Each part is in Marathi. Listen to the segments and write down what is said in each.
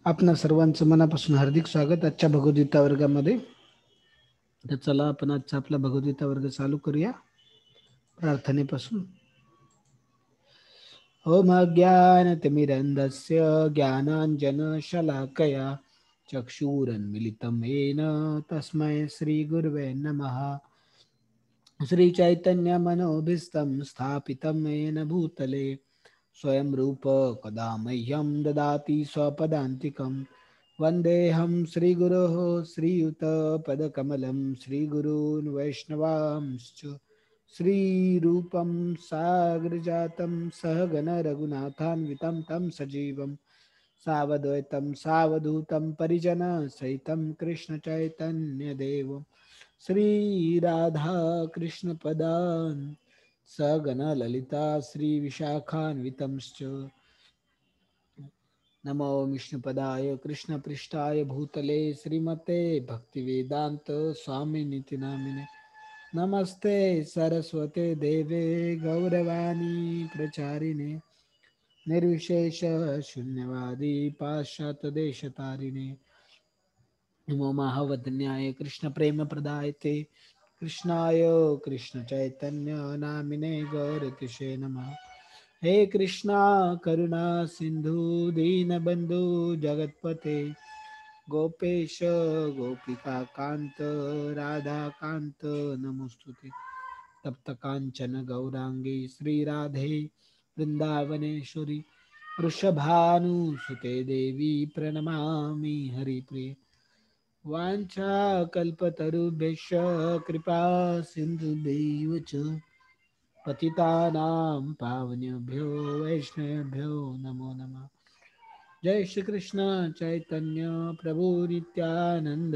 आपणा सर्वांचं मनापासून हार्दिक स्वागत आजच्या भगवद्गीता वर्गामध्ये. तर चला आपण आजचा आपला भगवद्गीता वर्ग चालू करूया प्रार्थनेपासून. ओम अज्ञानतिमिरन्धस्य ज्ञानाञ्जनशलाकया चक्षुरुन्मिलितं येन तस्मै श्रीगुरवे नमः. श्रीचैतन्यमनोभीष्टं स्थापितं येन भूतले स्वयं रूप कदा मह्यं ददाति स्वपदान्तिकं. वन्देऽहं श्रीगुरोः श्रीयुतपदकमलं श्रीगुरून् वैष्णवांश्च श्रीरूपं साग्रजातं सहगण रघुनाथान्वितं तं सजीवं सावद्वैतं सावधूतं परिजनसहितं कृष्णचैतन्यदेवं श्रीराधा कृष्णपदान् सगण ललिता श्रीविशाखान्वितंश्च नमो विष्णुपदाय कृष्णपृष्ठाय भूतले श्रीमते भक्तिवेदांत स्वामिनिति नामिने नमस्ते सरस्वते देवे गौरवाणी प्रचारिणे निर्विशेष शून्यवादी पाश्चात्य देशतारिणे नमो महावदन्याय कृष्ण प्रेम प्रदायते कृष्णाय कृष्ण चैतन्य नामिने गौरकिशे नमः. हे कृष्णा करुणा सिंधु दीनबंधु जगतपते गोपेश गोपिका कांत राधा कांत नमोस्तुते. तप्त कांचन गौरांगी श्री राधे वृंदावनेश्वरी वृषभानुसुते देवी प्रणमामि हरिप्रिये. वाञ्छाकल्पतरुभ्यश्च कृपा सिन्धुभ्यैव च पतितानां पावनेभ्यो वैष्णवेभ्यो नमो नमः. जय श्री कृष्ण चैतन्य प्रभु नित्यानंद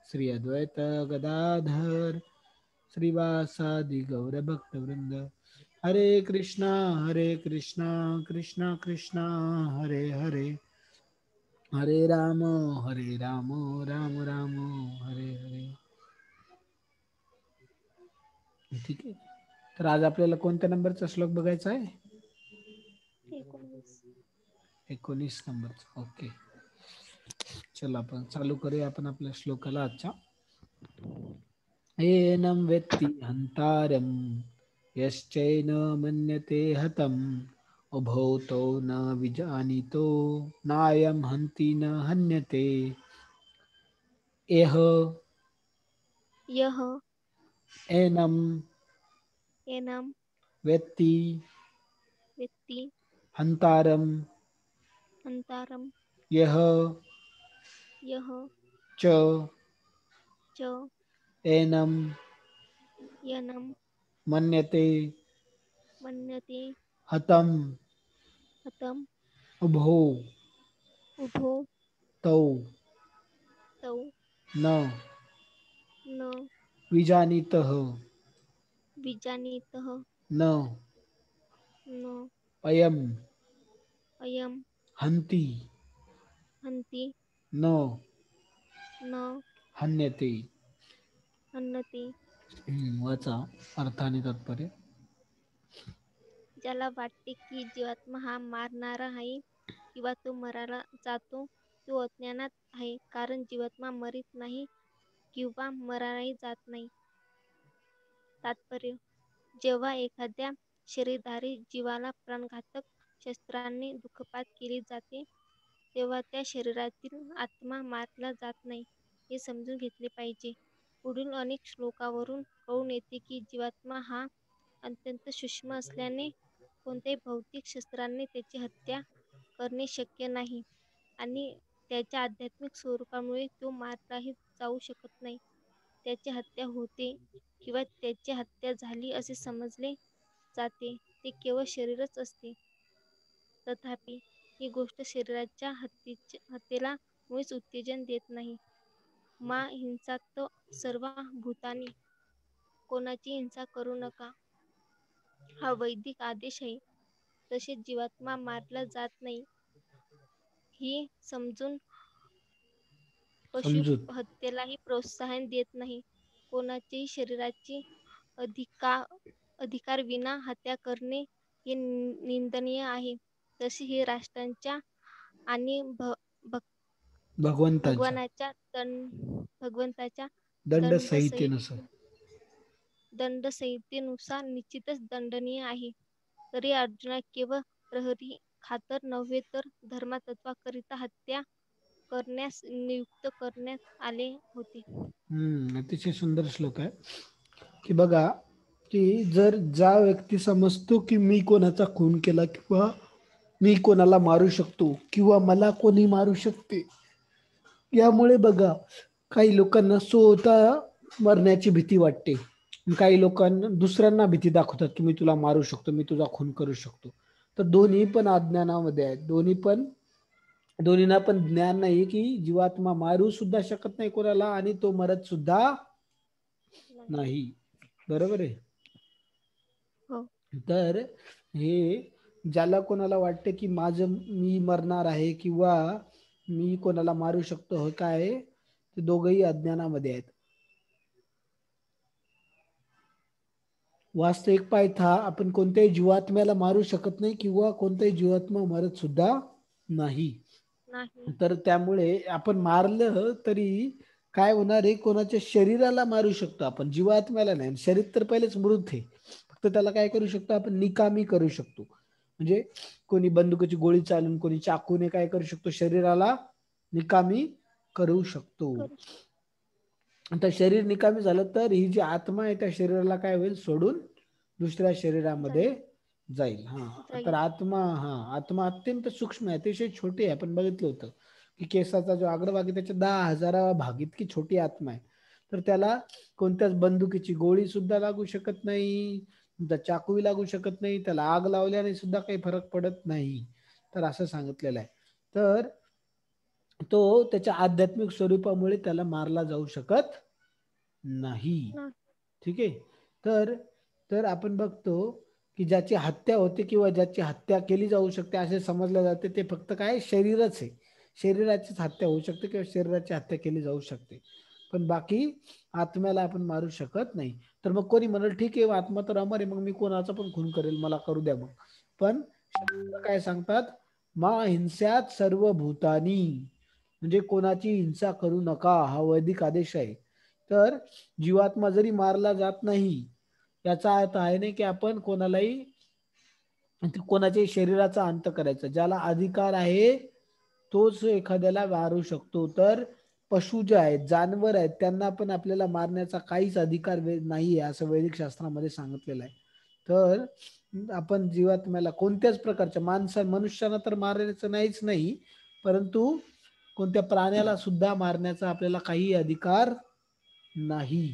श्री अद्वैत गदाधर श्रीवासादि गौर भक्तवृंद. हरे कृष्णा कृष्णा कृष्णा हरे हरे हरे राम राम राम हरे हरे. ठीक आहे. तर आज आपल्याला कोणत्या नंबरचा श्लोक बघायचा आहे? 19 नंबरचा. ओके, चला आपण चालू करूया आपण आपल्या श्लोकाला आजच्या. एनं वेत्ति हंतारं यश्चैन मन्यते हतम् उभौ तौ न विजानीतो नायं हन्ति न हन्यते. एह यह एनं एनं वेत्ति वेत्ति हंतारं हन्तारं यः यः च च एनं यनं मन्यते मन्यते हतं हतम् उभौ उभौ तौ तौ न न विजानीतः विजानीतः न न अयम् अयं हन्ति हन्ति न न हन्यते. हन्यते. वाचा अर्थ आणि तात्पर्य. ज्याला वाटते की जीवात्मा हा मारणारा आहे किंवा तो मरायला जातो, तो अज्ञानात आहे. कारण जीवात्मा मरीत नाही किंवा मरायलाही जात नाही. तात्पर्य: जेव्हा एखाद्या शरीरधारी जीवाला प्राणघातक शस्त्रांनी दुःखपात केली जाते, तेव्हा त्या शरीरातील आत्मा मारला जात नाही हे समजून घेतले पाहिजे. पुढील अनेक श्लोकावरून कळून येते की जीवात्मा हा अत्यंत सूक्ष्म असल्याने कोणत्याही भौतिक शस्त्रांनी त्याची हत्या करणे शक्य नाही आणि त्याच्या आध्यात्मिक स्वरूपामुळे तो मारलाही जाऊ शकत नाही. त्याची हत्या होते किंवा त्याची हत्या झाली असे समजले जाते ते केवळ शरीरच असते. तथापि ही गोष्ट शरीराच्या हत्येला मुळीच उत्तेजन देत नाही. मा हिंसात सर्व भूतानी, कोणाची हिंसा करू नका हा वैदिक आदेश आहे. तसेच जीवात्मा मारला जात नाही ही समजून पशु समजूत हत्येलाही प्रोत्साहन देत नाही. कोणाच्याही शरीराची अधिकार विना हत्या करणे हे निंदनीय आहे. तसे हे राष्ट्रांच्या आणि भगवंताच्या भगवानाच्या भगवंताच्या दंड दंडसंहिते संहितेनुसार. दंडसंहितेनुसार निश्चितच दंडनीय आहे. तरी अर्जुना केवळ प्रहरी खातर नव्हे तर धर्मतत्वाकरिता हत्या करण्यास नियुक्त करण्यात आले होते. अतिशय सुंदर श्लोक आहे की बघा की जर ज्या व्यक्ती समजतो की मी कोणाचा खून केला किंवा मी कोणाला मारू शकतो किंवा मला कोणी मारू शकते, यामुळे बघा काही लोकांना स्वतः मरण्याची भीती वाटते. काही लोकांना दुसऱ्यांना भीती दाखवतात की मी तुला मारू शकतो, मी तुझा खून करू शकतो. तर दोन्ही पण अज्ञानामध्ये आहेत. दोन्हींना पण ज्ञान नाही की जीवात्मा मारू सुद्धा शकत नाही कोणाला आणि तो मरत सुद्धा नाही. बरोबर आहे. हो. तर हे ज्याला कोणाला वाटते की मी मरणार आहे किंवा मी कोणाला मारू शकतो, हे काय ते दोघही अज्ञानामध्ये आहेत. वास्तविक पाहता आपण कोणत्याही जीवात्म्याला मारू शकत नाही किंवा कोणताही जीवात्मा मरत सुद्धा नाही. तर त्यामुळे आपण मारलं तरी काय होणार आहे, कोणाच्या शरीराला मारू शकतो आपण, जीवात्म्याला नाही. शरीर तर पहिलेच मृत आहे, फक्त त्याला काय करू शकतो आपण, निकामी करू शकतो. म्हणजे कोणी बंदुकीची गोळी चालून कोणी चाकूने काय करू शकतो, शरीराला निकामी करू शकतो. आता शरीर निकामी झालं तर ही जी आत्मा आहे त्या शरीराला काय होईल, सोडून दुसऱ्या शरीरामध्ये जाईल. तर आत्मा अत्यंत सूक्ष्म आहे, अतिशय छोटी आहे. आपण बघितलं होतं की केसाचा जो अग्रभाग आहे त्याच्या 10,000 भाग इतकी छोटी आत्मा आहे. तर त्याला कोणत्याच बंदुकीची गोळी सुद्धा लागू शकत नाही, चाकूही लागू शकत नाही, त्याला आग लावल्याने सुद्धा काही फरक पडत नाही. तर असं सांगितलेलं आहे. तर तो त्याच्या आध्यात्मिक स्वरूपामुळे त्याला मारला जाऊ शकत नाही. ठीक आहे. तर आपण बघतो की ज्याची हत्या होते किंवा ज्याची हत्या केली जाऊ शकते असे समजले जाते, ते फक्त काय, शरीरच आहे. शरीराचीच हत्या होऊ शकते किंवा शरीराची हत्या केली जाऊ शकते, पण बाकी आत्म्याला आपण मारू शकत नाही. तर मग कोणी म्हणाल ठीक आहे, आत्मा तर अमर आहे, मग मी कोणाचा पण खून करेल, मला करू द्या मग. पण काय सांगतात, मा हिंस्यात सर्व भूतानी, म्हणजे कोणाची हिंसा करू नका, हा वैदिक आदेश आहे. तर जीवात्मा जरी मारला जात नाही, याचा अर्थ आहे नाही की आपण कोणालाही कोणाच्याही शरीराचा अंत करायचा. ज्याला अधिकार आहे तोच एखाद्याला मारू शकतो. तर पशु जे आहेत, जानवर आहेत, त्यांना पण आपल्याला मारण्याचा काहीच अधिकार नाही आहे, असं वैदिक शास्त्रामध्ये सांगितलेलं आहे. तर आपण जीवात्म्याला कोणत्याच प्रकारच्या मनुष्याला तर मारायचं नाही, परंतु कोणत्या प्राण्याला सुद्धा मारण्याचा आपल्याला काही अधिकार नाही.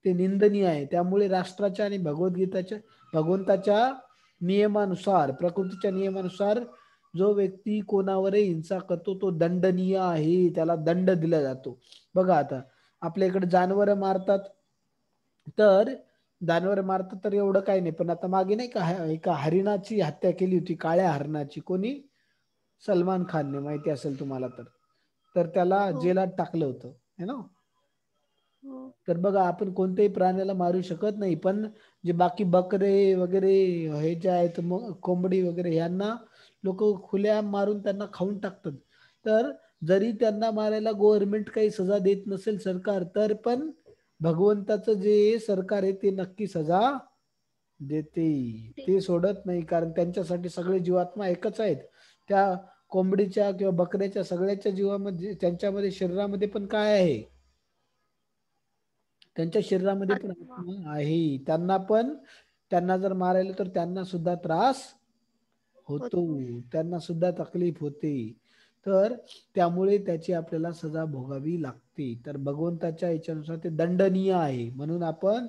ते निंदनीय आहे. त्यामुळे राष्ट्राच्या आणि भगवंताच्या नियमानुसार, प्रकृतीच्या नियमानुसार जो व्यक्ती कोणावरही हिंसा करतो तो दंडनीय आहे, त्याला दंड दिला जातो. बघा आता आपल्या इकडे जानवर मारतात, तर एवढं काही नाही. पण आता मागे नाही का एका हरिणाची हत्या केली होती, काळ्या हरणाची, कोणी, सलमान खानने, माहिती असेल तुम्हाला तर त्याला जेलात टाकलं होतं, है ना. तर बघा आपण कोणत्याही प्राण्याला मारू शकत नाही, पण जे बाकी बकरे वगैरे हे जे आहेत, कोंबडी वगैरे, यांना लोक खुल्या मारून त्यांना खाऊन टाकतात. तर जरी त्यांना मारायला गव्हर्नमेंट काही सजा देत नसेल, सरकार, तर पण भगवंताचं जे सरकार आहे ते नक्की सजा देते, ते सोडत नाही. कारण त्यांच्यासाठी सगळे जीवात्मा एकच आहेत. त्या कोंबडीच्या किंवा बकऱ्याच्या सगळ्याच्या जीवामध्ये, त्यांच्यामध्ये शरीरामध्ये पण काय आहे, त्यांच्या शरीरामध्ये पण आत्मा आहे. त्यांना जर मारायला तर त्यांना सुद्धा त्रास होतो, त्यांना सुद्धा तकलीफ होते. तर त्यामुळे त्याची आपल्याला सजा भोगावी लागते. तर भगवंताच्या इच्छेनुसार ते दंडनीय आहे. म्हणून आपण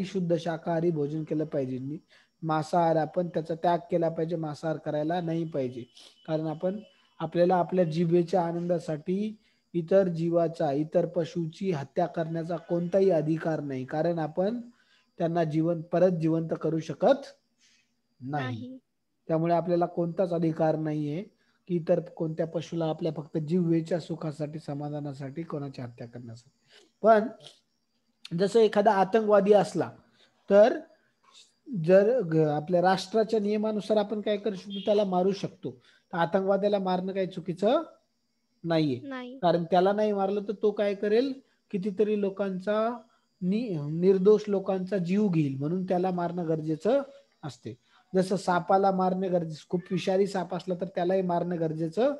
शुद्ध शाकाहारी भोजन केलं पाहिजे. मांसाहार आपण त्याचा त्याग केला पाहिजे, मांसाहार करायला नाही पाहिजे. कारण आपल्याला आपल्या जिभेच्या आनंदासाठी इतर पशुची हत्या करण्याचा कोणताही अधिकार नाही. कारण आपण त्यांना परत जिवंत करू शकत नाही. त्यामुळे आपल्याला कोणताच अधिकार नाहीये की इतर कोणत्या पशुला आपल्या फक्त जिव्हेच्या सुखासाठी, समाधानासाठी कोणाची हत्या करण्यासाठी. पण जसं एखादा आतंकवादी असला तर जर आपल्या राष्ट्राच्या नियमानुसार आपण काय करू शकतो, त्याला मारू शकतो. तर आतंकवाद्याला मारणं काही चुकीचं नाहीये, नाही. कारण त्याला नाही मारलं तर तो काय करेल, कितीतरी लोकांचा निर्दोष लोकांचा जीव घेईल, म्हणून त्याला मारणं गरजेचं असते. जसं सापाला मारणे गरजेचं, खूप विषारी साप असला तर त्यालाही मारणं गरजेचं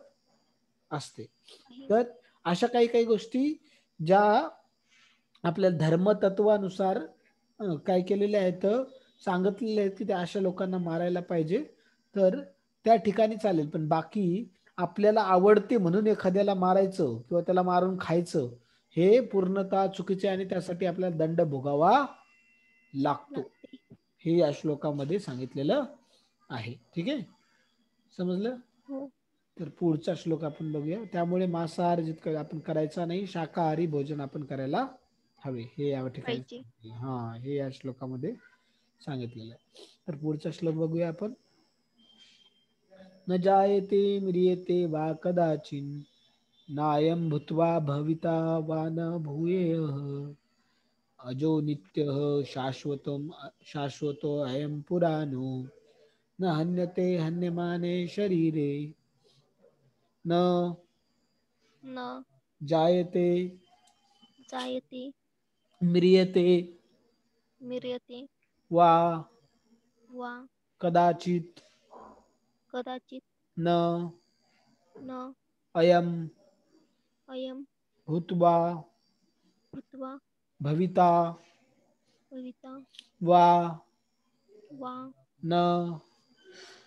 असते. आहे. तर अशा काही काही गोष्टी ज्या आपल्या धर्मतत्वानुसार काय केलेले आहेत, सांगितलेले आहेत की त्या अशा लोकांना मारायला पाहिजे, तर त्या ठिकाणी चालेल. पण बाकी आपल्याला आवडते म्हणून एखाद्याला मारायचं किंवा त्याला मारून खायचं हे पूर्णतः चुकीचे आणि त्यासाठी आपल्याला दंड भोगावा लागतो, लागते. हे या श्लोकामध्ये सांगितलेलं आहे. ठीक आहे, समजलं? हो. तर पुढचा श्लोक आपण बघूया. त्यामुळे मांसाहार जितकं आपण करायचा नाही, शाकाहारी भोजन आपण करायला हवे, हे या पाहिजे. ठिकाणी हे या श्लोकामध्ये सांगितलेलं आहे. तर पुढचा श्लोक बघूया आपण. न जायते म्रियते वा कदाचिन नायं भूत्वा भविता वा न भूयेह अजो नित्यः शाश्वतो अयं पुराणो न हन्यते हन्यमाने शरीरे न न जायते जायते म्रियते मिर्यते वा वा कदाचित कदाचित न न अयं अयं भूत्वा भूत्वा भविता भविता वा वा न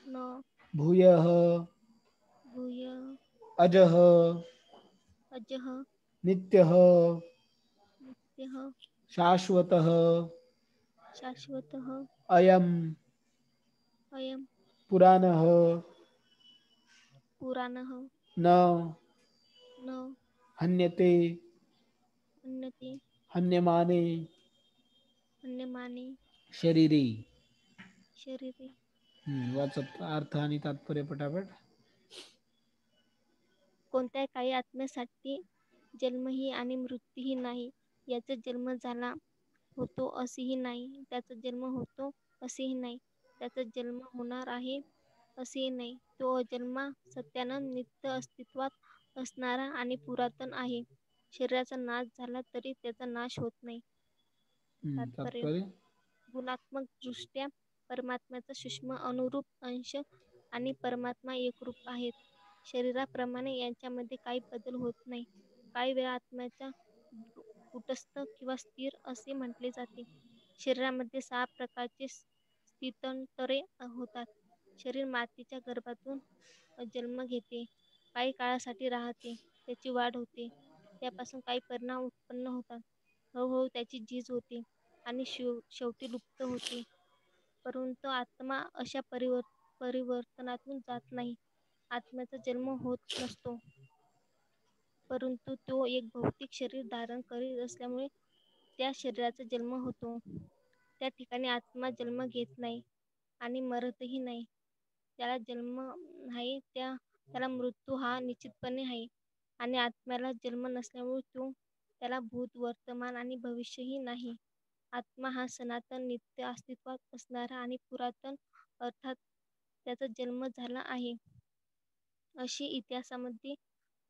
न भूयः भूयः अजः अजः नित्यः नित्यः शाश्वतः शाश्वतः अयं अयं पुराणः पुराणः न न हन्यते हन्यते हन्यमाने हन्यमाने शरीरे. शरीरे. वाचत अर्थ आणि तात्पर्य पटापट. कोणत्याही काही आत्म्यासाठी जन्मही आणि मृत्यूही नाही. याचा जन्म झाला होतो असेही नाही, त्याचा जन्म होतो असेही नाही, त्याचा जन्म होणार आहे असेही नाही. तो अजन्मा, सत्यानंद, नित्य अस्तित्वात असणारा आणि पुरातन आहे. शरीराचा नाश झाला तरी त्याचा नाश होत नाही. तात्पर्य. तात्पर्य. गुणात्मक दृष्ट्या परमात्म्याचा सूक्ष्म अनुरूप अंश आणि परमात्मा एकरूप आहेत. शरीराप्रमाणे यांच्यामध्ये काही बदल होत नाही. काही वेळा आत्म्याच्या कुटस्थ किंवा स्थिर असे म्हटले जाते. शरीरामध्ये 6 प्रकारचे स्थित्यंतरे होतात. शरीर मातेच्या गर्भातून जन्म घेते, काही काळासाठी राहते, त्याची वाढ होते, त्यापासून काही परिणाम उत्पन्न होतात, हळूहळू त्याची झीज होते आणि शेवटी लुप्त होते. परंतु आत्मा अशा परिवर्तनातून जात नाही. आत्म्याचा जन्म होत नसतो, परंतु तो एक भौतिक शरीर धारण करीत असल्यामुळे त्या शरीराचा जन्म होतो. त्या ठिकाणी आत्मा जन्म घेत नाही आणि मरतही नाही. त्याला जन्म आहे, त्याला मृत्यू हा निश्चितपणे आहे. आणि आत्म्याला जन्म नसल्यामुळे त्याला भूत, वर्तमान आणि भविष्यही नाही. आत्मा हा सनातन, नित्य अस्तित्वात असणारा आणि पुरातन, अर्थात त्याचा जन्म झाला आहे अशी इतिहासामध्ये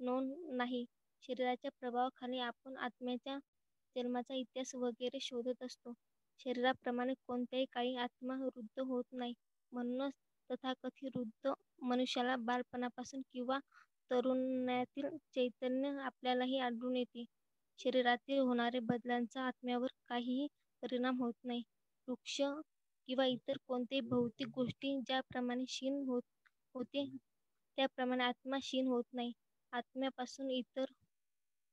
नोंद नाही. शरीराच्या प्रभावाखाली आपण आत्म्याच्या जन्माचा इतिहास वगैरे शोधत असतो. शरीराप्रमाणे कोणत्याही काळी आत्मा वृद्ध होत नाही. म्हणूनच तथाकथित वृद्ध मनुष्याला बालपणापासून किंवा तरुणातील चैतन्य आपल्यालाही आढळून येते. शरीरातील होणाऱ्या बदलांचा आत्म्यावर काहीही परिणाम होत नाही. वृक्ष किंवा इतर कोणत्याही भौतिक गोष्टी ज्याप्रमाणे क्षीण होते त्याप्रमाणे आत्मा क्षीण होत नाही. आत्म्यापासून इतर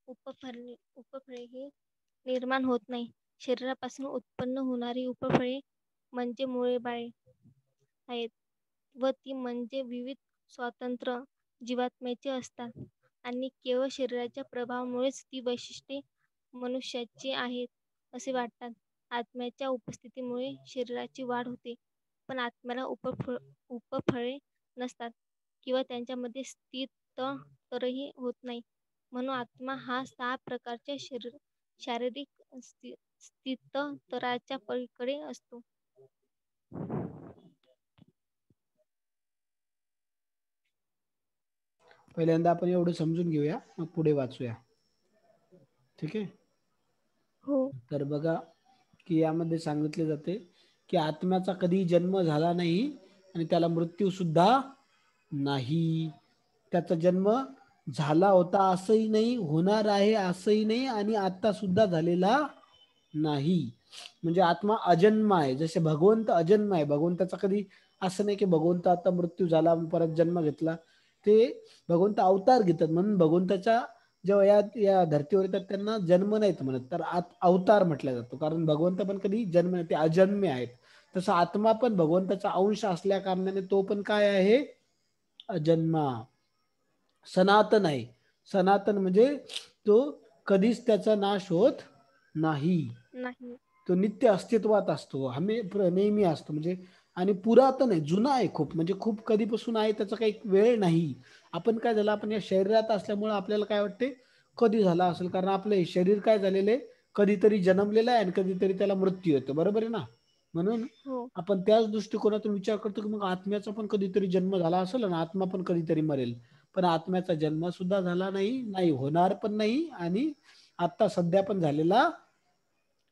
उपफळेही निर्माण होत नाही. शरीरापासून उत्पन्न होणारी उपफळे म्हणजे मुळे बाळे आहेत व ती म्हणजे विविध स्वतंत्र जीवात्म्याची असतात आणि केवळ शरीराच्या प्रभावामुळेच ती वैशिष्ट्ये मनुष्याची आहेत असे वाटतात. आत्म्याच्या उपस्थितीमुळे शरीराची वाढ होते, पण आत्म्याला उपफळे नसतात किंवा त्यांच्यामध्ये स्थित्यंतरही होत नाही. म्हणून आत्मा हा 6 प्रकारच्या शारीरिक स्थित्यंतराच्या पलीकडे असतो. पहिल्यांदा आपण एवढं समजून घेऊया, मग पुढे वाचूया. ठीक आहे. हो. तर बघा की यामध्ये सांगितले जाते की आत्म्याचा कधी जन्म झाला नाही आणि त्याला मृत्यू सुद्धा नाही. त्याचा जन्म झाला होता असंही नाही, होणार आहे असंही नाही, आणि आता सुद्धा झालेला नाही. म्हणजे आत्मा अजन्म आहे. जसे भगवंत अजन्म आहे. भगवंताचा कधी असं नाही की भगवंत आता मृत्यू झाला परत जन्म घेतला. ते भगवंत अवतार घेतात, म्हणून भगवंताच्या जेव्हा या धर्तीवर येतात त्यांना जन्म नाहीत म्हणत, तर अवतार म्हटला जातो. कारण भगवंत पण कधी जन्म नाही, ते अजन्मे आहेत. तसं आत्मा पण भगवंताचा अंश असल्या कारणाने तो पण काय आहे, अजन्मा, सनातन आहे. सनातन म्हणजे तो कधीच त्याचा नाश होत नाही. तो नित्य अस्तित्वात असतो, नेहमी असतो. म्हणजे आणि पुरातन आहे, जुना आहे खूप, म्हणजे खूप कधीपासून आहे, त्याचा काही वेळ नाही. आपण काय झालं, आपण या शरीरात असल्यामुळे आपल्याला काय वाटते कधी झाला असेल, कारण आपलं शरीर काय झालेलं आहे, कधीतरी जन्मलेलं आहे आणि कधीतरी त्याला मृत्यू येतो. बरोबर आहे ना. म्हणून आपण त्याच दृष्टिकोनातून विचार करतो की मग आत्म्याचा पण कधीतरी जन्म झाला असेल आणि आत्मा पण कधीतरी मरेल. पण आत्म्याचा जन्म सुद्धा झाला नाही, नाही होणार पण नाही, आणि आता सध्या पण झालेला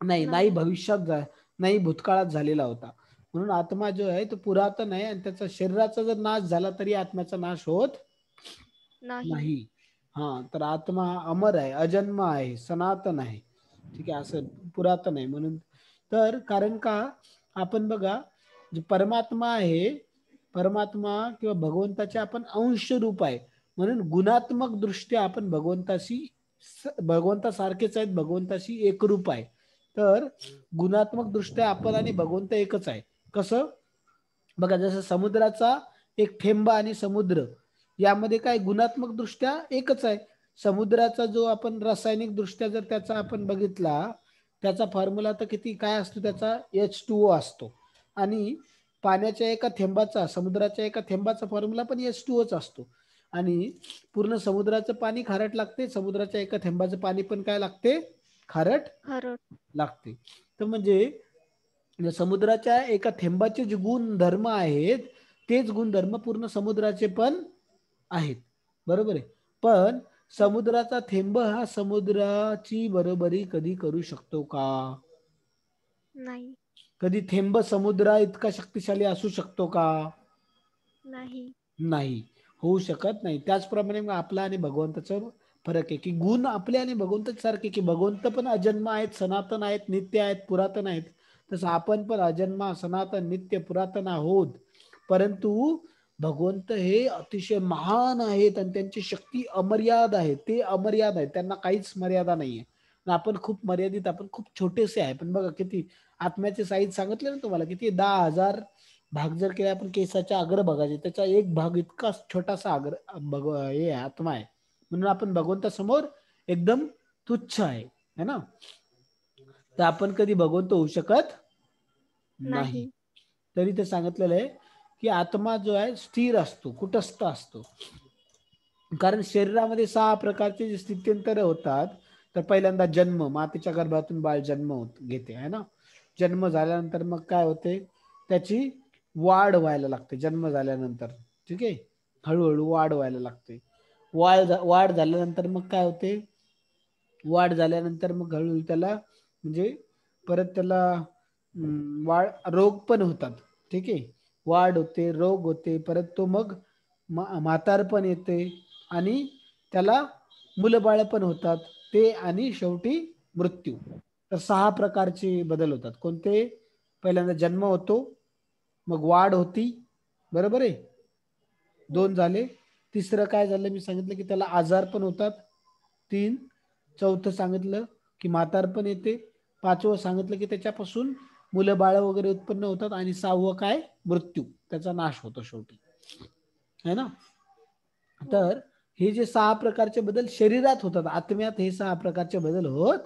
नाही, नाही भविष्यात नाही भूतकाळात झालेला होता. म्हणून आत्मा जो आहे तो पुरातन आहे, आणि त्याचा शरीराचा जर नाश झाला तरी आत्म्याचा नाश होत नाही. हा, तर आत्मा अमर आहे, अजन्म आहे, सनातन आहे. ठीक आहे, असं पुरातन आहे. म्हणून तर कारण का आपण बघा, जे परमात्मा आहे, परमात्मा किंवा भगवंताचे आपण अंश रूप आहे, म्हणून गुणात्मक दृष्ट्या आपण भगवंतासारखेच आहेत, भगवंताशी एकरूप आहे. तर गुणात्मक दृष्ट्या आपण आणि भगवंत एकच आहे. कसं बघा, जसं समुद्राचा एक थेंब आणि समुद्र यामध्ये काय गुणात्मक दृष्ट्या एकच आहे. समुद्राचा जो आपण रासायनिक दृष्ट्या जर त्याचा आपण बघितला, त्याचा फॉर्म्युला तर किती काय असतो, त्याचा H2O असतो. आणि पाण्याच्या एका थेंबाचा, समुद्राच्या एका थेंबाचा फॉर्म्युला पण H2Oच असतो. आणि पूर्ण समुद्राचं पाणी खारट लागते, समुद्राच्या एका थेंबाचं पाणी पण काय लागते, खारट लागते. तर म्हणजे समुद्राच्या एका थेंबाचे जे गुणधर्म आहेत, तेच गुणधर्म पूर्ण समुद्राचे पण आहेत. बरोबर आहे. पण समुद्राचा थेंब हा समुद्राची बरोबरी कधी करू शकतो का? नाही. कधी थेंब समुद्रा इतका शक्तिशाली असू शकतो का? नाही, होऊ शकत नाही. त्याचप्रमाणे आपला आणि भगवंताचं फरक आहे की गुण आपले आणि भगवंत सारखे, की भगवंत पण अजन्म आहेत, सनातन आहेत, नित्य आहेत, पुरातन आहेत. तसं आपण पण अजन्मा, सनातन, नित्य, पुरातन आहोत. परंतु भगवंत हे अतिशय महान आहेत आणि त्यांची शक्ती अमर्याद आहे. ते अमर्याद आहेत, त्यांना काहीच मर्यादा नाहीये. आपण खूप मर्यादित, आपण खूप छोटेसे आहे. पण बघा किती आत्म्याचे साईज सांगितले ना तुम्हाला, किती 10,000 भाग जर केले आपण केसाच्या अग्रभागाचे, त्याचा एक भाग इतका छोटासा हे आत्मा आहे. म्हणून आपण भगवंतासमोर एकदम तुच्छ आहे, है ना. तर आपण कधी भगवंत होऊ शकत नाही. तरी ते सांगितलेलं आहे की आत्मा जो आहे स्थिर असतो, कुटस्थ असतो. कारण शरीरामध्ये 6 प्रकारचे जे स्थित्यंतर होतात. तर पहिल्यांदा जन्म, मातेच्या गर्भातून बाळ जन्म घेते, है ना. जन्म झाल्यानंतर मग काय होते, त्याची वाढ व्हायला लागते. जन्म झाल्यानंतर ठीक आहे, हळूहळू वाढ व्हायला लागते. वाढ झाल्यानंतर मग काय होते, वाढ झाल्यानंतर मग हळूहळू त्याला म्हणजे परत त्याला रोग पण होतात. ठीक आहे, वाढ होते, रोग होते, परत तो मग म्हातार पण येते आणि त्याला मुलं बाळ पण होतात ते, आणि शेवटी मृत्यू. तर 6 प्रकारचे बदल होतात. कोणते? पहिल्यांदा जन्म होतो, मग वाढ होती, बरोबर आहे, 2 झाले. तिसरं काय झालं, मी सांगितलं की त्याला आजार पण होतात, 3. चौथं सांगितलं की म्हातार पण येते. 5वं सांगितलं की त्याच्यापासून मुलं बाळ वगैरे उत्पन्न होतात. आणि 6वं काय, मृत्यू, त्याचा नाश होतो शेवटी, है ना. तर हे जे 6 प्रकारचे बदल शरीरात होतात, आत्म्यात हे 6 प्रकारचे बदल होत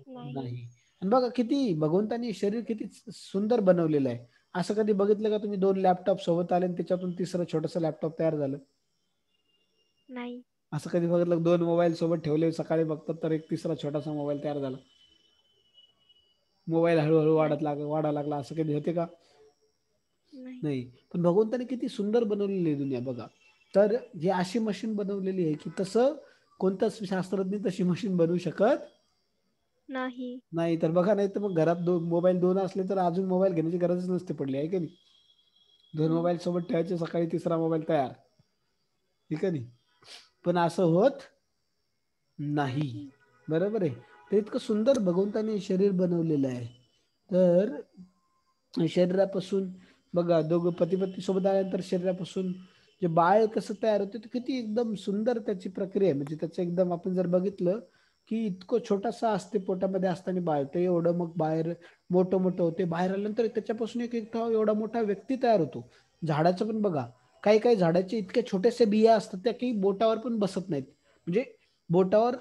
नाही. आणि बघा किती भगवंतानी शरीर किती सुंदर बनवलेलं आहे. असं कधी बघितलं का तुम्ही, 2 लॅपटॉप सोबत आले आणि त्याच्यातून तिसरं छोटस लॅपटॉप तयार झालं? नाही. असं कधी बघितलं 2 मोबाईल सोबत ठेवले, सकाळी बघतात तर एक तिसरा छोटासा मोबाईल तयार झाला? मोबाईल हळूहळू वाढा लागला, असं कधी होते का? नाही. पण भगवंताने किती सुंदर बनवलेली दुनिया बघा. तर ही अशी मशीन बनवलेली आहे की तसं कोणताच शास्त्रज्ञ तशी मशीन बनवू शकत नाही. तर बघा, नाही तर मग घरात मोबाईल दोन असले तर अजून मोबाईल घेण्याची गरजच नसते पडली आहे की नाही. दोन मोबाईल सोबत ठेवायचे, सकाळी तिसरा मोबाईल तयार, ठीक आहे नाही. पण असं होत नाही. बरोबर आहे. ते इतकं सुंदर भगवंताने शरीर बनवलेलं आहे. तर शरीरापासून बघा, दोघं पती पत्नी सोबत आल्यानंतर शरीरापासून जे बाळ कसं तयार होते, किती एकदम सुंदर त्याची प्रक्रिया आहे. म्हणजे त्याचं एकदम आपण जर बघितलं की इतकं छोटासा असते पोटामध्ये असताना बाळ, ते एवढं मग बाहेर मोठं मोठं होते. बाहेर आल्यानंतर त्याच्यापासून एक एवढा मोठा व्यक्ती तयार होतो. झाडाचं पण बघा, काही काही झाडाचे इतक्या छोट्याशा बिया असतात त्या काही बोटावर पण बसत नाहीत, म्हणजे बोटावर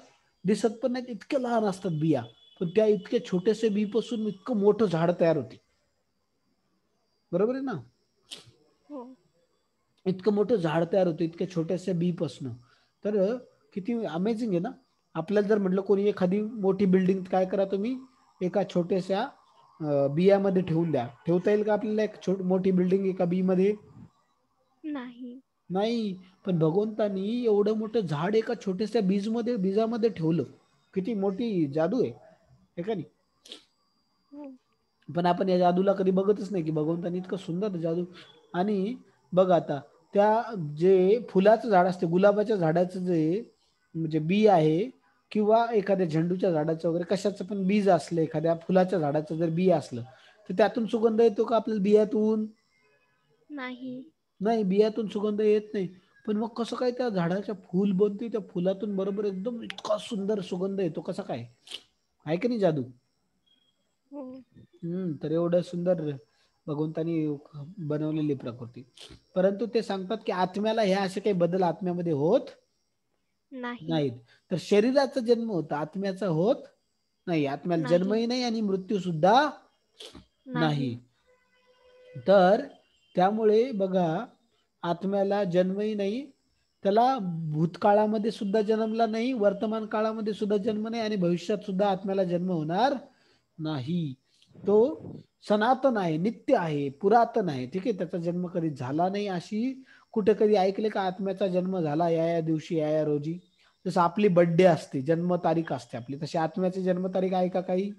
दिसत पण नाहीत, इतक्या लहान असतात बिया. पण त्या इतक्या छोट्याशा बी पासून इतकं मोठं झाड तयार होते. बरोबर आहे ना. इतकं मोठं झाड तयार होतं इतक्या छोट्याशा बी पासून. तर किती अमेझिंग आहे ना. आपल्याला जर म्हटलं कोणी एखादी मोठी बिल्डिंग, काय करा तुम्ही, एका छोट्याशा बियामध्ये ठेवून द्या. ठेवता येईल का आपल्याला एक मोठी बिल्डिंग एका बी मध्ये? नाही. पण भगवंतानी एवढं मोठं झाड एका छोट्याशा बीजामध्ये ठेवलं. किती मोठी जादू आहे का नाही. पण आपण या जादूला कधी बघतच नाही की भगवंतानी इतकं सुंदर जादू. आणि बघ आता, त्या जे फुलाचं झाड असते, गुलाबाच्या झाडाचं जे म्हणजे बी आहे, किंवा एखाद्या झेंडूच्या झाडाचं वगैरे कशाचं पण बीज असलं, एखाद्या फुलाच्या झाडाचं जर बी असलं, तर त्यातून सुगंध येतो का आपल्याला बियातून? नाही, बियातून सुगंध येत नाही. पण मग कसं काय त्या झाडाच्या फुल बनते, त्या फुलातून बरोबर एकदम इतका सुंदर सुगंध येतो, कसा काय? आहे की नाही जादू. तर एवढं सुंदर भगवंतानी बनवलेली प्रकृती. परंतु ते सांगतात की आत्म्याला हे असे काही बदल आत्म्यामध्ये होत नाहीत. तर शरीराचा जन्म होता, आत्म्याचा होत नाही. आत्म्याला जन्मही नाही आणि मृत्यू सुद्धा नाही. तर त्यामुळे बघा, आत्म्याला जन्मही नाही, त्याला भूतकाळामध्ये सुद्धा जन्मला नाही, वर्तमान काळामध्ये सुद्धा जन्म नाही, आणि भविष्यात सुद्धा आत्म्याला जन्म होणार नाही. तो सनातन आहे, नित्य आहे, पुरातन आहे. ठीक आहे, त्याचा जन्म कधी झाला नाही अशी कुठे कधी ऐकले का आत्म्याचा जन्म झाला या दिवशी या रोजी? जसं आपली बर्थडे असते, जन्म तारीख असते आपली, तशी आत्म्याची जन्मतारीख आहे का काही?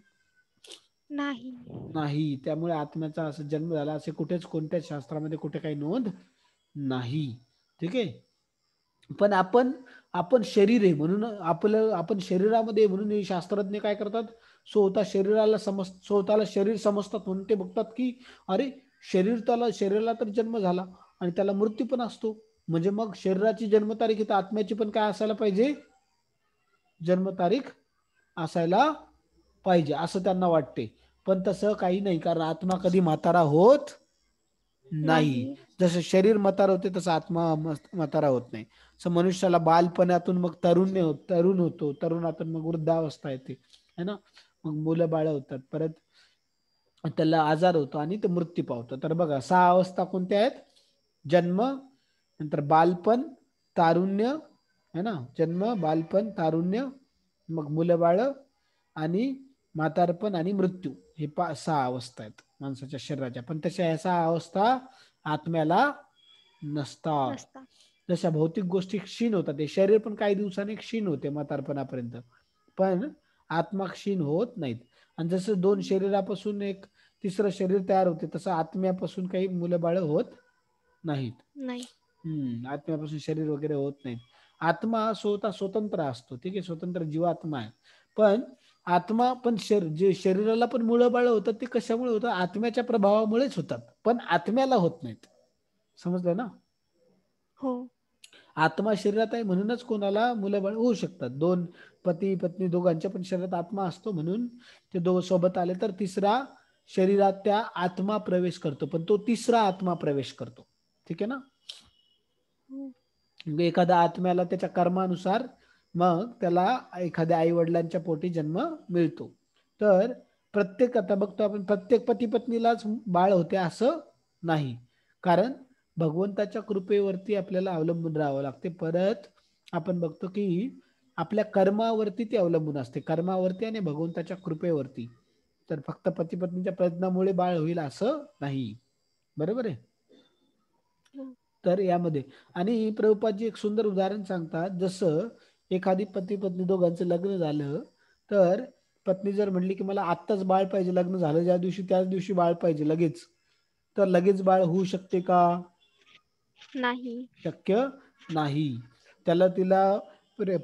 नाही. त्यामुळे आत्म्याचा असं जन्म झाला असे कुठेच कोणत्याच शास्त्रामध्ये कुठे काही नोंद नाही. ठीक आहे. पण आपण शरीर आहे म्हणून आपण शरीरामध्ये, म्हणून शास्त्रज्ञ काय करतात, स्वतःला शरीर समजतात. म्हणून ते बघतात की अरे, शरीराला तर जन्म झाला आणि त्याला मृत्यू पण असतो, म्हणजे मग शरीराची जन्मतारीख तर आत्म्याची पण काय असायला पाहिजे? जन्मतारीख असायला पाहिजे, असं त्यांना वाटते. पण तसं काही नाही, कारण आत्मा कधी म्हातारा होत नाही. जसं शरीर म्हातारा होते तसं आत्मा म्हातारा होत नाही. मनुष्याला बालपणातून मग तरुण होतो, तरुणातून मग वृद्धावस्था येते, है ना. मग मुलं बाळ होतात, परत त्याला आजार होतो आणि ते मृत्यू पावतो. तर बघा, 6 अवस्था कोणत्या आहेत? जन्म, नंतर बालपण, तारुण्य, है ना, जन्म, बालपण, तारुण्य, मग मुलं बाळ आणि म्हातारपण आणि मृत्यू. हे 6 अवस्था आहेत माणसाच्या शरीराच्या. पण तशा ह्या 6 अवस्था आत्म्याला नसतात. जशा भौतिक गोष्टी क्षीण होतात, ते शरीर पण काही दिवसांनी क्षीण होते म्हातारपणापर्यंत, पण आत्मा क्षीण होत नाहीत. आणि जसं 2 शरीरापासून एक तिसरं शरीर तयार होते, तसं आत्म्यापासून काही मुलं बाळ होत नाहीत. आत्म्यापासून शरीर वगैरे होत नाहीत. आत्मा स्वतंत्र असतो. ठीक आहे, स्वतंत्र जीवात्मा आहे. पण आत्मा पण जे शरीराला पण मुलं बाळ होतात, ते कशामुळे होतं? आत्म्याच्या प्रभावामुळेच होतात, पण आत्म्याला होत नाहीत. समजलं ना. आत्मा शरीरात आहे म्हणूनच कोणाला मुलं बाळ होऊ शकतात. 2 पती पत्नी दोघांच्या पण शरीरात आत्मा असतो, म्हणून ते दोघं सोबत आले तर तिसरा शरीरात त्या आत्मा प्रवेश करतो, पण तो तिसरा आत्मा प्रवेश करतो. ठीक आहे ना. एखाद्या आत्म्याला त्याच्या कर्मानुसार मग त्याला एखाद्या आई वडिलांच्या पोटी जन्म मिळतो. तर आता बघतो आपण, प्रत्येक पती पत्नीलाच बाळ होते असं नाही, कारण भगवंताच्या कृपेवरती आपल्याला अवलंबून राहावं लागते. परत आपण बघतो की आपल्या कर्मावरती ते अवलंबून असते, कर्मावरती आणि भगवंताच्या कृपेवरती. तर फक्त पती पत्नीच्या प्रयत्नामुळे बाळ होईल असं नाही. बरोबर आहे. तर यामध्ये आणि प्रभुपादजी एक सुंदर उदाहरण सांगतात, जसं एखादी पती पत्नी दोघांचं लग्न झालं, तर पत्नी जर म्हणली की मला आत्ताच बाळ पाहिजे, लग्न झालं ज्या दिवशी त्याच दिवशी बाळ पाहिजे लगेच, तर लगेच बाळ होऊ शकते का? नाही. शक्य नाही. त्याला तिला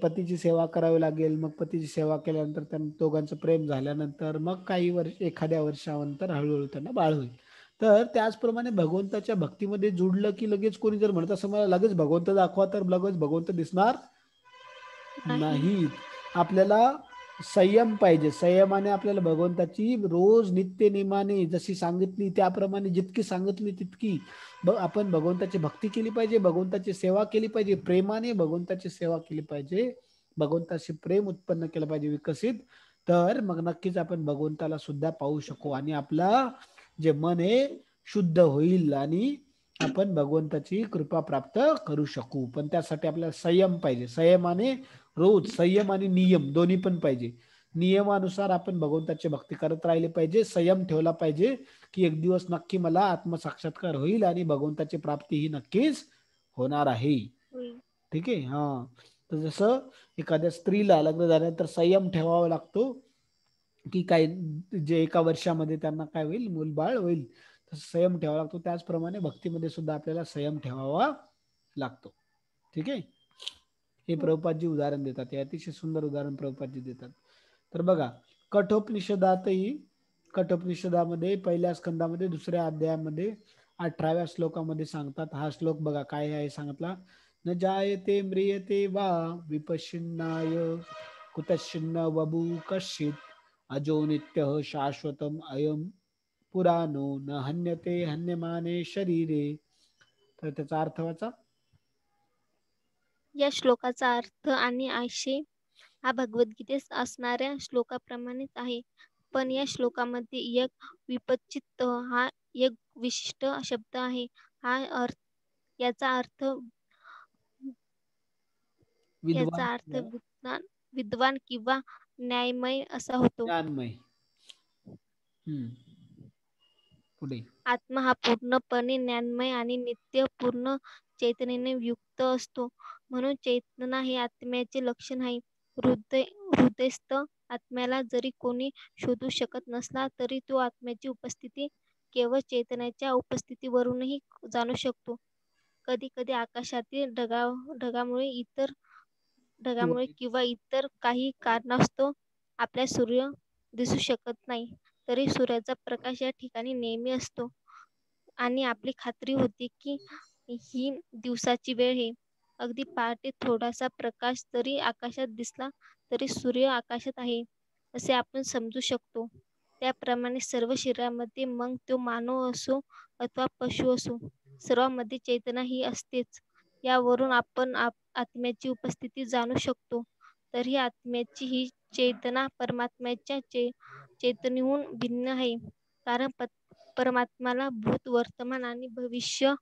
पतीची सेवा करावी लागेल. मग पतीची सेवा केल्यानंतर त्यांना दोघांचं प्रेम झाल्यानंतर मग काही वर्ष, एखाद्या वर्षानंतर हळूहळू त्यांना बाळ होईल. तर त्याचप्रमाणे भगवंताच्या भक्तीमध्ये जुडलं की लगेच कोणी जर म्हणत असं मला लगेच भगवंत दाखवा, तर लगेच भगवंत दिसणार नाही. नाहीत. आपल्याला संयम पाहिजे. संयमाने आपल्याला भगवंताची रोज नित्य नेमाने जशी सांगितली त्याप्रमाणे जितकी सांगितली तितकी आपण भगवंताची भक्ती केली पाहिजे, भगवंताची सेवा केली पाहिजे, प्रेमाने भगवंताची सेवा केली पाहिजे, भगवंताशी प्रेम उत्पन्न केलं पाहिजे विकसित. तर मग नक्कीच आपण भगवंताला सुद्धा पाहू शकू आणि आपला जे मन आहे शुद्ध होईल आणि आपण भगवंताची कृपा प्राप्त करू शकू. पण त्यासाठी आपल्याला संयम पाहिजे. संयमाने रोज संयम आणि नियम दोन्ही पण पाहिजे. नियमानुसार आपण भगवंताची भक्ती करत राहिले पाहिजे. संयम ठेवला पाहिजे की एक दिवस नक्की मला आत्मसाक्षात्कार होईल आणि भगवंताची प्राप्ती ही नक्कीच होणार आहे. ठीक आहे. हा, तर जसं एखाद्या स्त्रीला लग्न झाल्यानंतर संयम ठेवावा लागतो की काय जे एका वर्षामध्ये त्यांना काय होईल, मूलबाळ होईल, तसं संयम ठेवावा लागतो. त्याचप्रमाणे भक्तीमध्ये सुद्धा आपल्याला संयम ठेवावा लागतो. ठीक आहे. हे प्रभुपादजी उदाहरण देतात. हे अतिशय सुंदर उदाहरण प्रभुपादजी देतात. तर बघा, कठोपनिषदामध्ये पहिल्या स्कंदामध्ये दुसऱ्या अध्यायामध्ये 18व्या श्लोकामध्ये सांगतात. हा श्लोक बघा काय आहे सांगितला. न जायते म्रियते वा विपश्चिन्नाय कुतश्चिन्न वबू कश्चित अजो नित्य शाश्वतम अयम पुराणो न हन्यते हन्यमाने शरीरे. तर त्याचा अर्थ वाचा. या श्लोकाचा अर्थ आणि आशय हा भगवद्गीतेत असणाऱ्या श्लोकाप्रमाणेच आहे. पण या श्लोकामध्ये एक विपच्चित हा एक विशिष्ट शब्द आहे. याचा अर्थ विद्वान विद्वान किंवा न्यायमय असा होतो. ज्ञानमय. पुढे आत्मा हा पूर्णपणे ज्ञानमय आणि नित्य पूर्ण चैतन्याने युक्त असतो. म्हणून चैतना हे आत्म्याचे लक्षण आहे. हृदयस्थ आत्म्याला जरी कोणी शोधू शकत नसला तरी तो आत्म्याची उपस्थिती केवळ चैतन्याच्या उपस्थितीवरूनही जाणू शकतो. कधी कधी आकाशातील ढगामुळे किंवा इतर काही कारणास्तव आपल्या सूर्य दिसू शकत नाही, तरी सूर्याचा प्रकाश या ठिकाणी नेहमी असतो आणि आपली खात्री होती की ही दिवसाची वेळ आहे. अगदी पहाटे थोडासा प्रकाश जरी आकाशात दिसला तरी सूर्य आकाशात आहे असे आपण समजू शकतो. त्याप्रमाणे सर्व शरीरामध्ये, मग तो मानव असो अथवा पशु असो, सर्वांमध्ये चैतना ही असतेच. यावरून आपण आत्म्याची उपस्थिती जाणू शकतो. तरी आत्म्याची ही चेतना परमात्म्याच्या चेतनेहून भिन्न आहे. कारण परमात्म्याला भूत, वर्तमान आणि भविष्य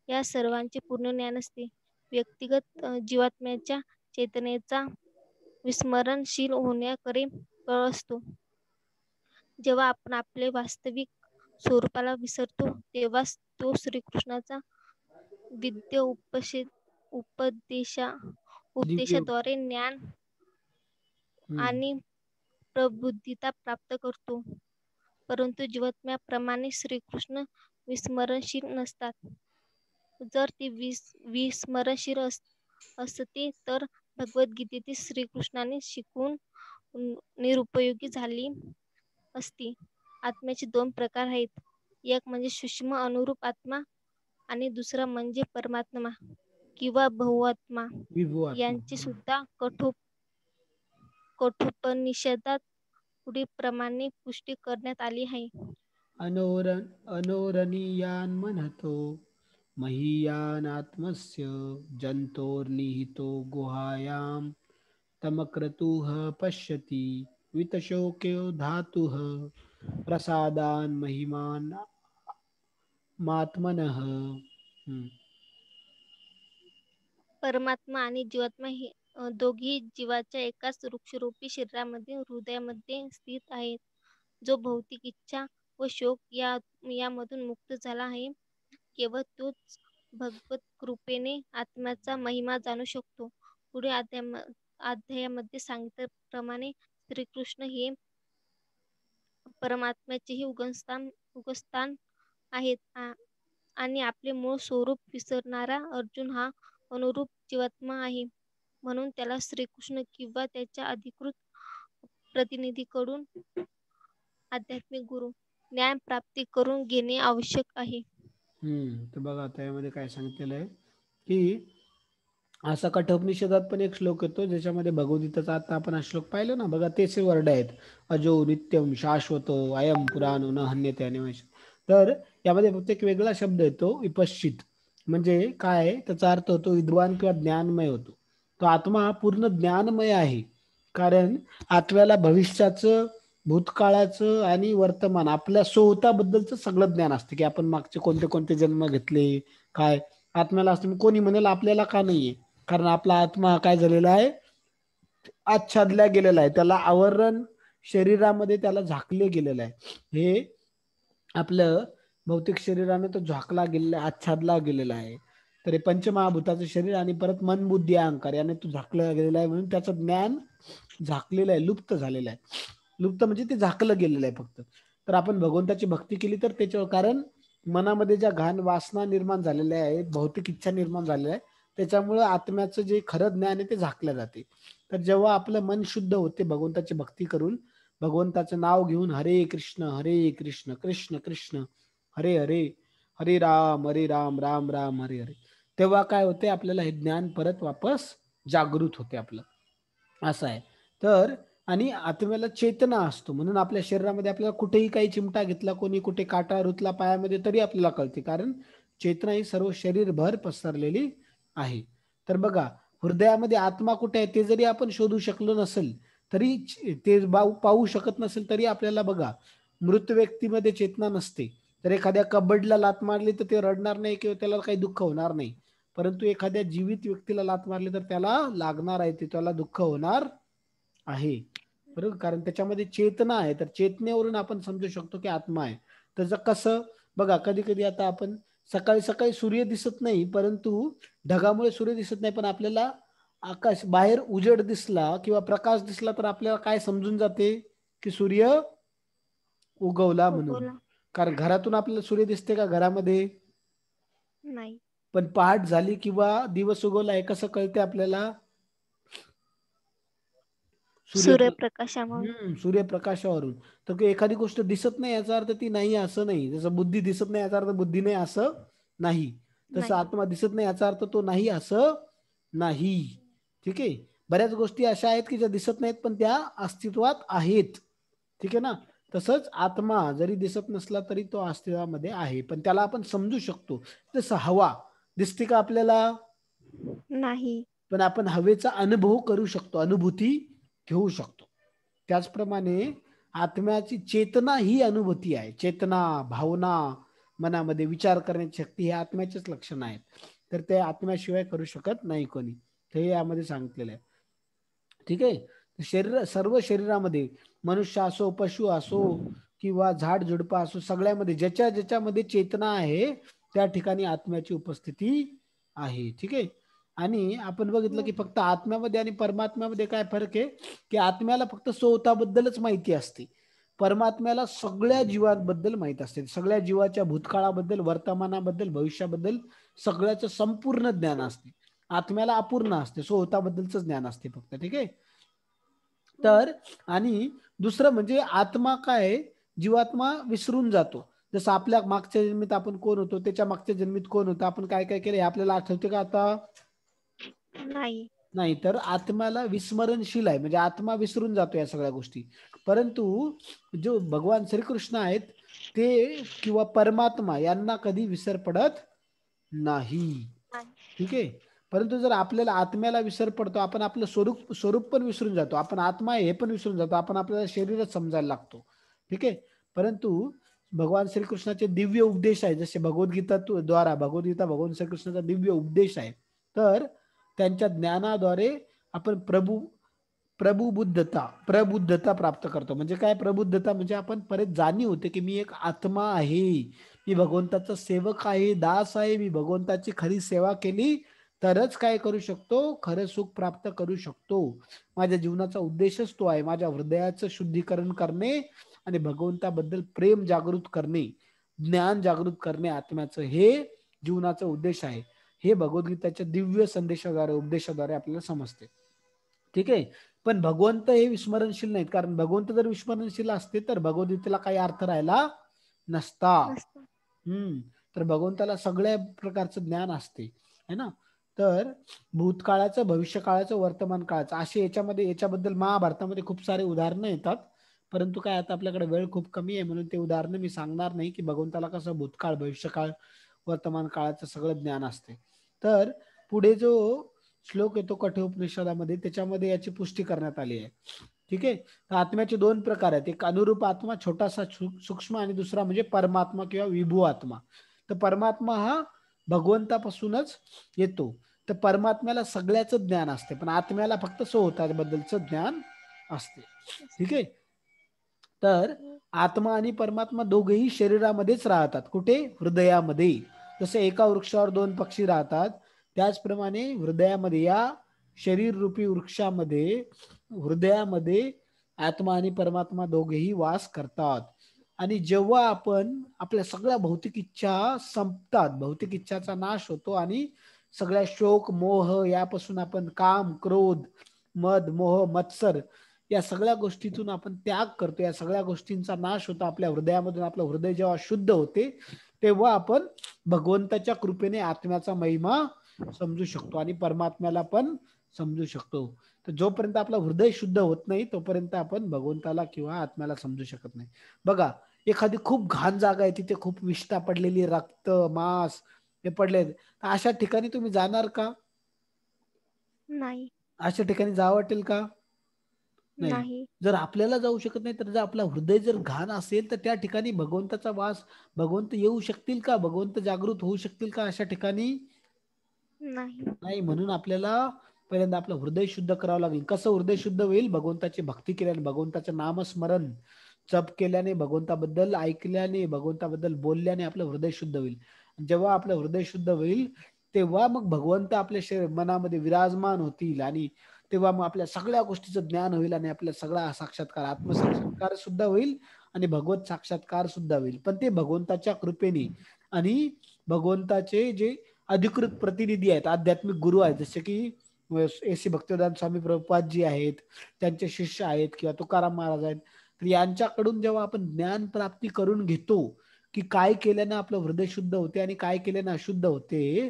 या सर्वांचे पूर्ण ज्ञान असते. व्यक्तिगत जीवात्म्याच्या चेतनेचा विस्मरणशील होण्याकडे कल असतो. जेव्हा आपण आपले वास्तविक स्वरूपाला विसरतो तेव्हा तो श्रीकृष्णाचा विद्य दिव्य. उपदेशाद्वारे ज्ञान आणि प्रबुद्धता प्राप्त करतो. परंतु जीवात्म्याप्रमाणे श्रीकृष्ण विस्मरणशील नसतात. जर ती विस्मरणशील असते तर भगवद्गीतेतील श्रीकृष्णाने शिकवून निरुपयोगी झाली असती. आत्म्याचे दोन प्रकार आहेत. एक म्हणजे सूक्ष्म अनुरूप आत्मा आणि दुसरा म्हणजे परमात्मा किंवा बहुआत्मा. विभू आत्मा. यांची सुद्धा कठोपनिषदात पुढील प्रमाणे पुष्टी करण्यात आली आहे. अनोरणीयान म्हणतो महीयान आत्मस्य जंतोर्निहितो गुहायाम तमक्रतुः पश्यति वितशोक्यो धातुः प्रसादान महिमान मात्मनः. परमात्मा आणि जीवात्मा हे दोघी जीवाच्या एकाच वृक्षरूपी शरीरामध्ये, हृदयामध्ये स्थित आहेत. जो भौतिक इच्छा व शोक यामधून मुक्त झाला आहे, केवळ तोच भगवत कृपेने आत्म्याचा महिमा जाणू शकतो. पुढे अध्यायामध्ये सांगितल्याप्रमाणे श्रीकृष्ण हे परमात्म्याचेही उगमस्थान आहेत आणि आपले मूळ स्वरूप विसरणारा अर्जुन हा अनुरूप जीवात्मा आहे. म्हणून त्याला श्रीकृष्ण किंवा त्याच्या अधिकृत प्रतिनिधीकडून आध्यात्मिक गुरु ज्ञान प्राप्ती करून घेणे आवश्यक आहे. तर बघा आता यामध्ये काय सांगितलेलं आहे की असा कठोपनिषदात पण एक श्लोक येतो ज्याच्यामध्ये भगवद्गीताचा आता आपण हा श्लोक पाहिलो ना बघा, तेच वर्ड आहेत. अजो नित्यम शाश्वतो अयम पुराणो न हन्यते अनिमेष. तर यामध्ये फक्त एक वेगळा शब्द येतो विपश्चित, म्हणजे काय त्याचा अर्थ होतो विद्वान किंवा ज्ञानमय होतो. तो आत्मा हा पूर्ण ज्ञानमय आहे, कारण आत्म्याला भविष्याचं, भूतकाळाचं आणि वर्तमान आपल्या स्वतःबद्दलचं सगळं ज्ञान असतं की आपण मागचे कोणते कोणते जन्म घेतले, काय आत्म्याला असतं. कोणी म्हणेल आपल्याला का नाहीये, कारण आपला आत्मा काय झालेला आहे, आच्छादला गेलेला आहे, त्याला आवरण शरीरामध्ये त्याला झाकले गेलेलं आहे. हे आपलं भौतिक शरीराने तो झाकला गेलेला, आच्छादला गेलेला आहे. तर हे पंचमहाभूताचं शरीर आणि परत मन बुद्धी अहंकार याने तो झाकला गेलेला आहे, म्हणून त्याचं ज्ञान झाकलेलं आहे, लुप्त झालेलं आहे. लुप्त म्हणजे ते झाकलं गेलेलं आहे फक्त. तर आपण भगवंताची भक्ती केली तर त्याच्यावर, कारण मनामध्ये ज्या घाण वासना निर्माण झालेल्या आहेत, भौतिक इच्छा निर्माण झालेल्या आहे, त्याच्यामुळे आत्म्याचं जे खरं ज्ञान आहे ते झाकलं जाते. तर जेव्हा आपलं मन शुद्ध होते भगवंताची भक्ती करून, भगवंताचं नाव घेऊन हरे कृष्ण कृष्ण कृष्ण हरे हरे, हरे राम राम राम हरे हरे, तेव्हा काय होते आपल्याला हे ज्ञान परत वापस जागृत होते आपलं, असं आहे. तर आणि आत्म्याला चेतना असतो, म्हणून आपल्या शरीरामध्ये आपल्याला कुठेही काही चिमटा घेतला, कोणी कुठे काटा रुतला पायामध्ये तरी आपल्याला कळते, कारण चेतना ही सर्व शरीरभर पसरलेली आहे. तर बघा, हृदयामध्ये आत्मा कुठे आहे ते जरी आपण शोधू शकलो नसेल तरी, ते पाहू शकत नसेल तरी आपल्याला बघा, मृत व्यक्तीमध्ये चेतना नसते. तर एखाद्या कबड्डीला लात मारली तर ते रडणार नाही किंवा त्याला काही दुःख होणार नाही, परंतु एखाद्या जीवित व्यक्तीला लात मारली तर त्याला लागणार आहे, ते त्याला दुःख होणार आहे, बरोबर, कारण त्याच्यामध्ये चेतना आहे. तर चेतनेवरून आपण समजू शकतो की आत्मा आहे. त्याचं कसं बघा, कधी कधी आता आपण सकाळी सकाळी सूर्य दिसत नाही, परंतु ढगामुळे सूर्य दिसत नाही, पण आपल्याला आकाश बाहेर उजेड दिसला किंवा प्रकाश दिसला तर आपल्याला काय समजून जाते की सूर्य उगवला म्हणून. उगवला कारण घरातून आपल्याला सूर्य दिसते का घरामध्ये, नाही. पण पहाट झाली किंवा दिवस उगवला हे कसं कळते आपल्याला, सूर्यप्रकाशामुळे. सूर्यप्रकाशावरून. तर एखादी गोष्ट दिसत नाही याचा अर्थ ती नाही असं नाही, जसं बुद्धी दिसत नाही याचा अर्थ बुद्धी नाही असं नाही, तसं नाही. आत्मा दिसत नाही याचा अर्थ तो नाही असं नाही. ठीक आहे, बऱ्याच गोष्टी अशा आहेत की ज्या दिसत नाहीत पण त्या अस्तित्वात आहेत. ठीक आहे ना, तसंच आत्मा जरी दिसत नसला तरी तो अस्तित्वामध्ये आहे, पण त्याला आपण समजू शकतो. जसं हवा दिसते का आपल्याला, नाही. पण आपण हवेचा अनुभव करू शकतो, अनुभूती घेऊ शकतो. त्याचप्रमाणे आत्म्याची चेतना ही अनुभूती आहे. चेतना, भावना, मनामध्ये विचार करण्याची शक्ती हे आत्म्याचेच लक्षण आहेत. तर ते आत्म्याशिवाय करू शकत नाही कोणी, हे यामध्ये सांगितलेलं आहे. ठीक आहे, सर्व शरीरामध्ये मनुष्य असो, पशु असो किंवा झाड झुडपं असो, सगळ्यामध्ये ज्याच्यामध्ये चेतना आहे त्या ठिकाणी आत्म्याची उपस्थिती आहे. ठीक आहे, आणि आपण बघितलं की फक्त आत्म्यामध्ये आणि परमात्म्यामध्ये काय फरक आहे की आत्म्याला फक्त स्वतःबद्दलच माहिती असते, परमात्म्याला सगळ्या जीवांबद्दल माहित असते, सगळ्या जीवाच्या भूतकाळाबद्दल, वर्तमानाबद्दल, भविष्याबद्दल सगळ्याचं संपूर्ण ज्ञान असते. आत्म्याला अपूर्ण असते, स्वतःबद्दलच ज्ञान असते फक्त. ठीक आहे, तर आणि दुसरं म्हणजे आत्मा काय, जीवात्मा विसरून जातो. जसं आपल्या मागच्या जन्मीत आपण कोण होतो, त्याच्या मागच्या जन्मीत कोण होतं, आपण काय काय केलं हे आपल्याला आठवते का आता, नाही. नाही. तर आत्म्याला विस्मरणशील आहे, म्हणजे आत्मा विसरून जातो या सगळ्या गोष्टी. परंतु जो भगवान श्रीकृष्ण आहेत ते किंवा परमात्मा यांना कधी विसर पडत नाही. ठीक आहे, परंतु जर आपल्याला आत्म्याला विसर पडतो, आपण आपलं स्वरूप पण विसरून जातो, आपण आत्मा आहे हे पण विसरून जातो, आपण आपल्याला शरीरच समजायला लागतो. ठीक आहे, परंतु भगवान श्रीकृष्णाचे दिव्य उपदेश आहे, जसे भगवद्गीता भगवान श्रीकृष्णाचा दिव्य उपदेश आहे. तर त्यांच्या ज्ञानाद्वारे आपण प्रबुद्धता प्राप्त करतो. म्हणजे काय प्रबुद्धता, म्हणजे आपण परत जाणीव होते की मी एक आत्मा आहे, मी भगवंताचा सेवक आहे, दास आहे, मी भगवंताची खरी सेवा केली तरच काय करू शकतो, खरं सुख प्राप्त करू शकतो. माझ्या जीवनाचा उद्देशच तो आहे. माझ्या हृदयाचं शुद्धीकरण करणे आणि भगवंताबद्दल प्रेम जागृत करणे, ज्ञान जागृत करणे आत्म्याचं, हे जीवनाचा उद्देश आहे. हे भगवद्गीताच्या दिव्य संदेशाद्वारे, उपदेशाद्वारे आपल्याला समजते. ठीक आहे. पण भगवंत हे विस्मरणशील नाहीत, कारण भगवंत जर विस्मरणशील असते तर भगवद्गीतेला काही अर्थ राहिला नसता. तर भगवंताला सगळ्या प्रकारचं ज्ञान असते, है ना. तर भूतकाळाचं, भविष्यकाळाचं, वर्तमान काळाचं, असे याच्याबद्दल महाभारतामध्ये खूप सारे उदाहरणं येतात. परंतु काय, आता आपल्याकडे वेळ खूप कमी आहे म्हणून ते उदाहरणं मी सांगणार नाही की भगवंताला कसं भूतकाळ, भविष्यकाळ, वर्तमान काळाचं सगळं ज्ञान असते. तर पुढे जो श्लोक येतो कठोपनिषदामध्ये, त्याच्यामध्ये याची पुष्टी करण्यात आली आहे. ठीक आहे. तर आत्म्याचे दोन प्रकार आहेत, एक अनुरूप आत्मा, छोटासा सूक्ष्म, आणि दुसरा म्हणजे परमात्मा किंवा विभू आत्मा. तर परमात्मा हा भगवंतापासूनच येतो. तर परमात्म्याला सगळ्याच ज्ञान असते, पण आत्म्याला फक्त स्वतःबद्दलचं ज्ञान असते. ठीक आहे. तर आत्मा आणि परमात्मा दोघेही शरीरामध्येच राहतात. कुठे? हृदयामध्ये. जसे एका वृक्षावर दोन पक्षी राहतात, त्याचप्रमाणे हृदयामध्ये, या शरीर रूपी वृक्षामध्ये, हृदयामध्ये आत्मा आणि परमात्मा दोघेही वास करतात. आणि जेव्हा आपण, आपल्या सगळ्या भौतिक इच्छा संपतात, भौतिक इच्छाचा नाश होतो आणि सगळ्या शोक, मोह यापासून आपण काम, क्रोध, मद, मोह, मत्सर या सगळ्या गोष्टीतून आपण त्याग करतो, या सगळ्या गोष्टींचा नाश होतो आपल्या हृदयामधून. आपलं हृदय जेव्हा शुद्ध होते तेव्हा आपण भगवंताच्या कृपेने आत्म्याचा महिमा समजू शकतो आणि परमात्म्याला पण समजू शकतो. तर जोपर्यंत आपलं हृदय शुद्ध होत नाही तोपर्यंत आपण भगवंताला किंवा आत्म्याला समजू शकत नाही. बघा, एखादी खूप घाण जागा आहे, तिथे खूप विष्ठा पडलेली, रक्त, मांस हे पडले, अशा ठिकाणी तुम्ही जाणार का? नाही. अशा ठिकाणी जावं वाटेल का? नाही. जर आपल्याला जाऊ शकत नाही, तर जर आपला हृदय जर घाण असेल तर त्या ठिकाणी भगवंताचा वास, भगवंत येऊ शकतील का? भगवंत जागृत होऊ शकतील का अशा ठिकाणी? नाही. म्हणून आपल्याला पहिल्यांदा आपलं हृदय शुद्ध करावं लागेल. कसं हृदय शुद्ध होईल? भगवंताची भक्ती केल्याने, भगवंताचं नामस्मरण जप केल्याने, भगवंताबद्दल ऐकल्याने, भगवंताबद्दल बोलल्याने आपलं हृदय शुद्ध होईल. जेव्हा आपलं हृदय शुद्ध होईल तेव्हा मग भगवंत आपल्या मनामध्ये विराजमान होतील आणि तेव्हा मग आपल्या सगळ्या गोष्टीचं ज्ञान होईल आणि आपल्या सगळा साक्षात्कार, आत्मसाक्षात्कार सुद्धा होईल आणि भगवत साक्षात्कार सुद्धा होईल. पण ते भगवंताच्या कृपेने आणि भगवंताचे जे अधिकृत प्रतिनिधी आहेत, आध्यात्मिक गुरु आहेत, जसे की A.C. भक्तिवेदांत स्वामी प्रभुपाद जी आहेत, त्यांचे शिष्य आहेत, किंवा तुकाराम महाराज आहेत, तर यांच्याकडून जेव्हा आपण ज्ञान प्राप्ती करून घेतो की काय केल्यानं आपलं हृदय शुद्ध होते आणि काय केल्यानं अशुद्ध होते,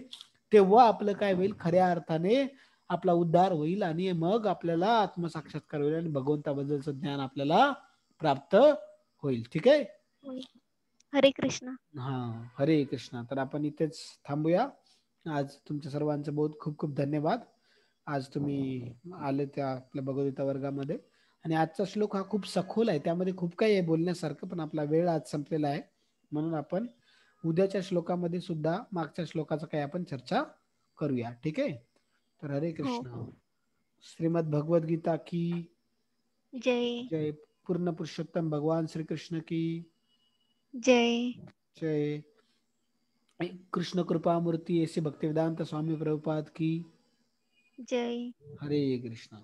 तेव्हा आपलं काय होईल? खऱ्या अर्थाने आपला उद्धार होईल आणि मग आपल्याला आत्मसाक्षात्कार होईल आणि भगवंताबद्दलचं ज्ञान आपल्याला प्राप्त होईल. ठीक आहे. हरे कृष्ण. हरे कृष्ण. तर आपण इथेच थांबूया. आज तुमच्या सर्वांचं बहुत खूप खूप धन्यवाद. आज तुम्ही आले त्या आपल्या भगवद्गीता वर्गामध्ये. आणि आजचा श्लोक हा खूप सखोल आहे, त्यामध्ये खूप काही आहे बोलण्यासारखं, पण आपला वेळ आज संपलेला आहे. म्हणून आपण उद्याच्या श्लोकामध्ये सुद्धा मागच्या श्लोकाचं काही आपण चर्चा करूया. ठीक आहे. तर हरे कृष्ण. श्रीमद भगवद गीता की जय. जय. पूर्ण पुरुषोत्तम भगवान श्री कृष्ण की जय. जय. कृष्ण कृपा मूर्ती A.C. भक्तिवेदांत स्वामी प्रभुपाद की जय. हरे कृष्ण.